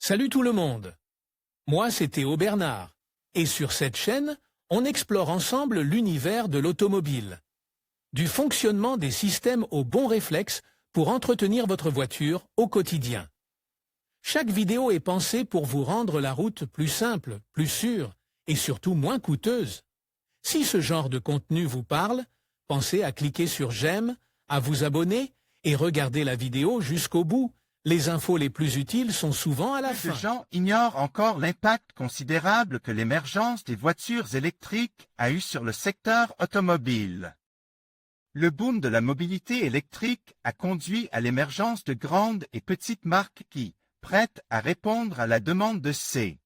Salut tout le monde. Moi, c'est Théo Bernard. Et sur cette chaîne, on explore ensemble l'univers de l'automobile. Du fonctionnement des systèmes aux bons réflexes pour entretenir votre voiture au quotidien. Chaque vidéo est pensée pour vous rendre la route plus simple, plus sûre et surtout moins coûteuse. Si ce genre de contenu vous parle, pensez à cliquer sur j'aime, à vous abonner et regarder la vidéo jusqu'au bout. Les infos les plus utiles sont souvent à la fin. Peu de gens ignorent encore l'impact considérable que l'émergence des voitures électriques a eu sur le secteur automobile. Le boom de la mobilité électrique a conduit à l'émergence de grandes et petites marques qui, prêtes à répondre à la demande de ces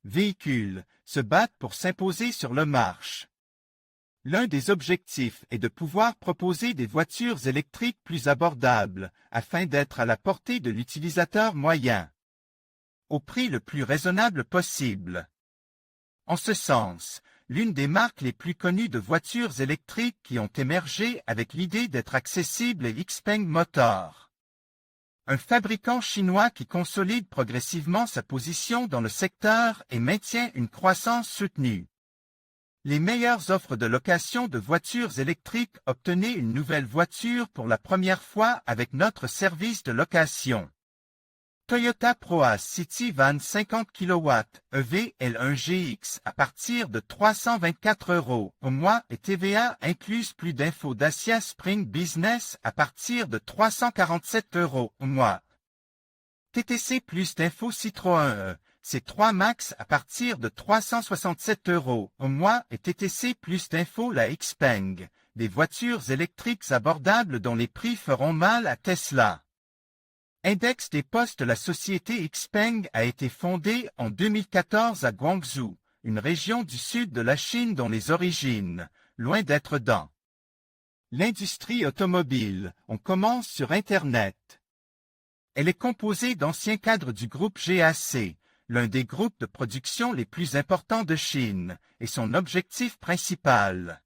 véhicules, se battent pour s'imposer sur le marché. L'un des objectifs est de pouvoir proposer des voitures électriques plus abordables, afin d'être à la portée de l'utilisateur moyen, au prix le plus raisonnable possible. En ce sens, l'une des marques les plus connues de voitures électriques qui ont émergé avec l'idée d'être accessible est XPeng Motor, un fabricant chinois qui consolide progressivement sa position dans le secteur et maintient une croissance soutenue. Les meilleures offres de location de voitures électriques. Obtenez une nouvelle voiture pour la première fois avec notre service de location. Toyota Proace City Van 50 kW EV L1GX à partir de 324 € au mois et TVA incluse. Plus d'infos. Dacia Spring Business à partir de 347 € au mois. TTC. Plus d'infos. Citroën C3 Max à partir de 367 € au mois et TTC. Plus d'infos. La XPeng, des voitures électriques abordables dont les prix feront mal à Tesla. Index des postes. La société XPeng a été fondée en 2014 à Guangzhou, une région du sud de la Chine dont les origines, loin d'être dans l'industrie automobile. On commence sur Internet. Elle est composée d'anciens cadres du groupe GAC, l'un des groupes de production les plus importants de Chine, et son objectif principal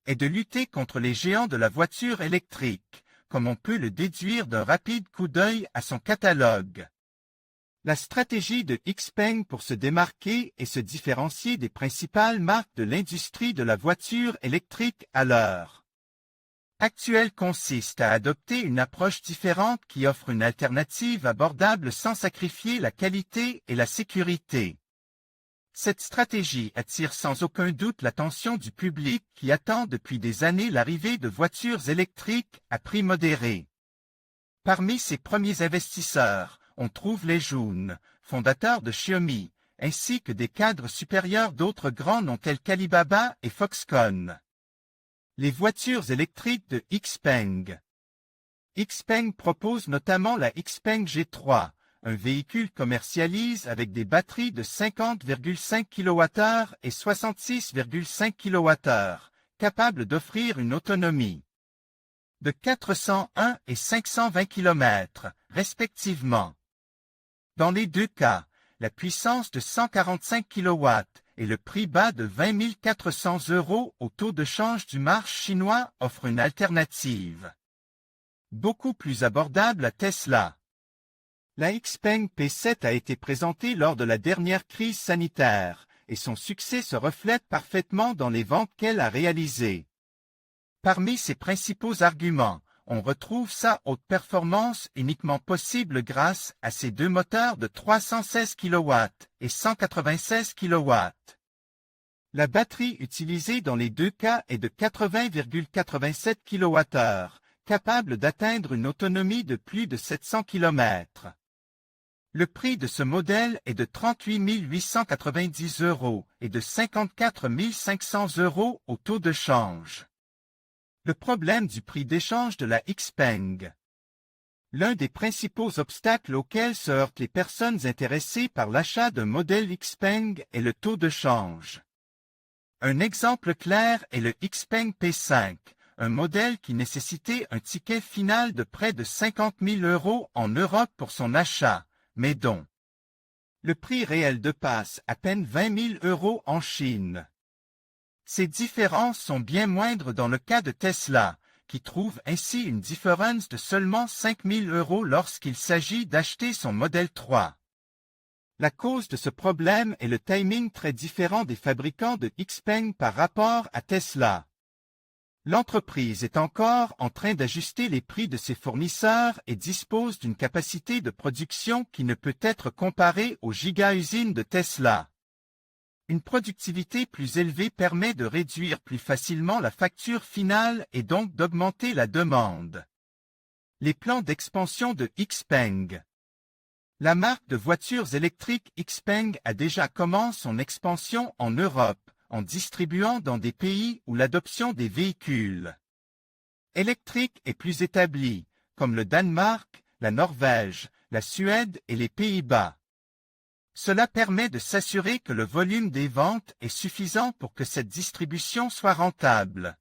est de lutter contre les géants de la voiture électrique, comme on peut le déduire d'un rapide coup d'œil à son catalogue. La stratégie de XPeng pour se démarquer et se différencier des principales marques de l'industrie de la voiture électrique à l'heure actuelle consiste à adopter une approche différente qui offre une alternative abordable sans sacrifier la qualité et la sécurité. Cette stratégie attire sans aucun doute l'attention du public qui attend depuis des années l'arrivée de voitures électriques à prix modéré. Parmi ses premiers investisseurs, on trouve les Jun, fondateurs de Xiaomi, ainsi que des cadres supérieurs d'autres grands noms tels qu'Alibaba et Foxconn. Les voitures électriques de XPeng. XPeng propose notamment la XPeng G3, un véhicule commercialise avec des batteries de 50,5 kWh et 66,5 kWh, capable d'offrir une autonomie de 401 et 520 km, respectivement. Dans les deux cas, la puissance de 145 kW et le prix bas de 20 400 € au taux de change du marché chinois offrent une alternative beaucoup plus abordable à Tesla. La XPeng P7 a été présentée lors de la dernière crise sanitaire, et son succès se reflète parfaitement dans les ventes qu'elle a réalisées. Parmi ses principaux arguments, on retrouve sa haute performance uniquement possible grâce à ses deux moteurs de 316 kW et 196 kW. La batterie utilisée dans les deux cas est de 80,87 kWh, capable d'atteindre une autonomie de plus de 700 km. Le prix de ce modèle est de 38 890 € et de 54 500 € au taux de change. Le problème du prix d'échange de la XPeng. L'un des principaux obstacles auxquels se heurtent les personnes intéressées par l'achat d'un modèle XPeng est le taux de change. Un exemple clair est le XPeng P5, un modèle qui nécessitait un ticket final de près de 50 000 € en Europe pour son achat, mais dont le prix réel dépasse à peine 20 000 € en Chine. Ces différences sont bien moindres dans le cas de Tesla, qui trouve ainsi une différence de seulement 5 000 € lorsqu'il s'agit d'acheter son modèle 3. La cause de ce problème est le timing très différent des fabricants de Xpeng par rapport à Tesla. L'entreprise est encore en train d'ajuster les prix de ses fournisseurs et dispose d'une capacité de production qui ne peut être comparée aux giga-usines de Tesla. Une productivité plus élevée permet de réduire plus facilement la facture finale et donc d'augmenter la demande. Les plans d'expansion de Xpeng. La marque de voitures électriques Xpeng a déjà commencé son expansion en Europe, en distribuant dans des pays où l'adoption des véhicules électriques est plus établie, comme le Danemark, la Norvège, la Suède et les Pays-Bas. Cela permet de s'assurer que le volume des ventes est suffisant pour que cette distribution soit rentable.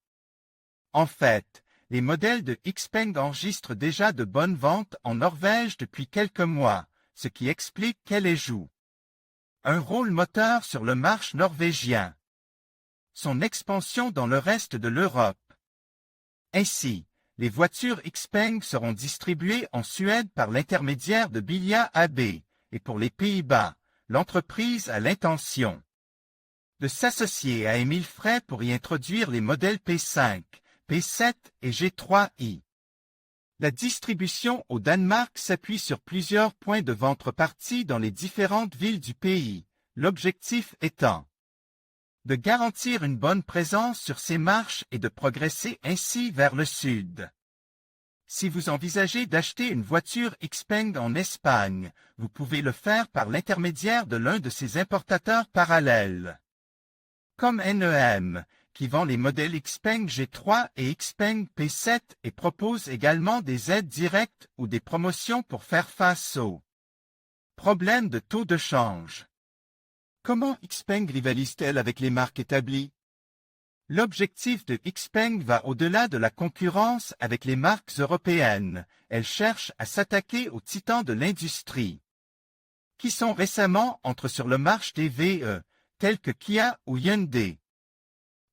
En fait, les modèles de Xpeng enregistrent déjà de bonnes ventes en Norvège depuis quelques mois, ce qui explique qu'elle joue un rôle moteur sur le marché norvégien. Son expansion dans le reste de l'Europe. Ainsi, les voitures Xpeng seront distribuées en Suède par l'intermédiaire de Bilia AB, et pour les Pays-Bas, l'entreprise a l'intention de s'associer à Emil Frey pour y introduire les modèles P5, P7 et G3i. La distribution au Danemark s'appuie sur plusieurs points de vente repartis dans les différentes villes du pays, l'objectif étant de garantir une bonne présence sur ces marches et de progresser ainsi vers le sud. Si vous envisagez d'acheter une voiture Xpeng en Espagne, vous pouvez le faire par l'intermédiaire de l'un de ces importateurs parallèles, comme NEM, qui vend les modèles Xpeng G3 et Xpeng P7 et propose également des aides directes ou des promotions pour faire face aux problèmes de taux de change. Comment Xpeng rivalise-t-elle avec les marques établies? L'objectif de Xpeng va au-delà de la concurrence avec les marques européennes. Elle cherche à s'attaquer aux titans de l'industrie, qui sont récemment entrés sur le marché des VE, tels que Kia ou Hyundai.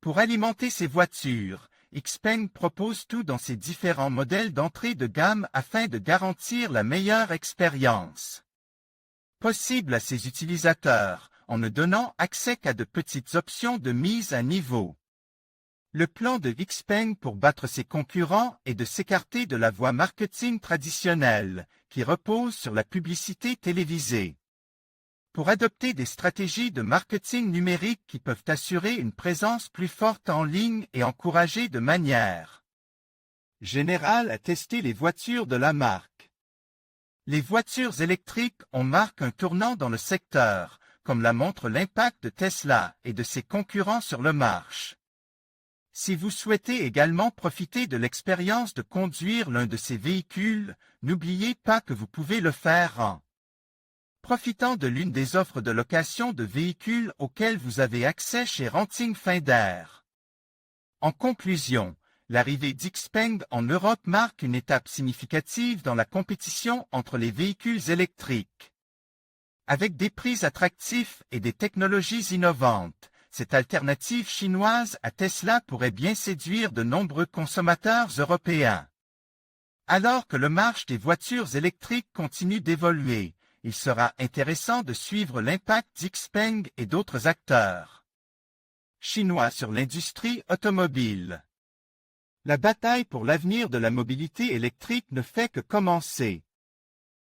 Pour alimenter ces voitures, Xpeng propose tout dans ses différents modèles d'entrée de gamme afin de garantir la meilleure expérience possible à ses utilisateurs, en ne donnant accès qu'à de petites options de mise à niveau. Le plan de Xpeng pour battre ses concurrents est de s'écarter de la voie marketing traditionnelle, qui repose sur la publicité télévisée, pour adopter des stratégies de marketing numérique qui peuvent assurer une présence plus forte en ligne et encourager de manière générale à tester les voitures de la marque. Les voitures électriques marquent un tournant dans le secteur, comme la montre l'impact de Tesla et de ses concurrents sur le marché. Si vous souhaitez également profiter de l'expérience de conduire l'un de ces véhicules, n'oubliez pas que vous pouvez le faire en profitant de l'une des offres de location de véhicules auxquelles vous avez accès chez Renting Finder. En conclusion, l'arrivée d'Xpeng en Europe marque une étape significative dans la compétition entre les véhicules électriques. Avec des prix attractifs et des technologies innovantes, cette alternative chinoise à Tesla pourrait bien séduire de nombreux consommateurs européens. Alors que le marché des voitures électriques continue d'évoluer, il sera intéressant de suivre l'impact d'Xpeng et d'autres acteurs chinois sur l'industrie automobile. La bataille pour l'avenir de la mobilité électrique ne fait que commencer.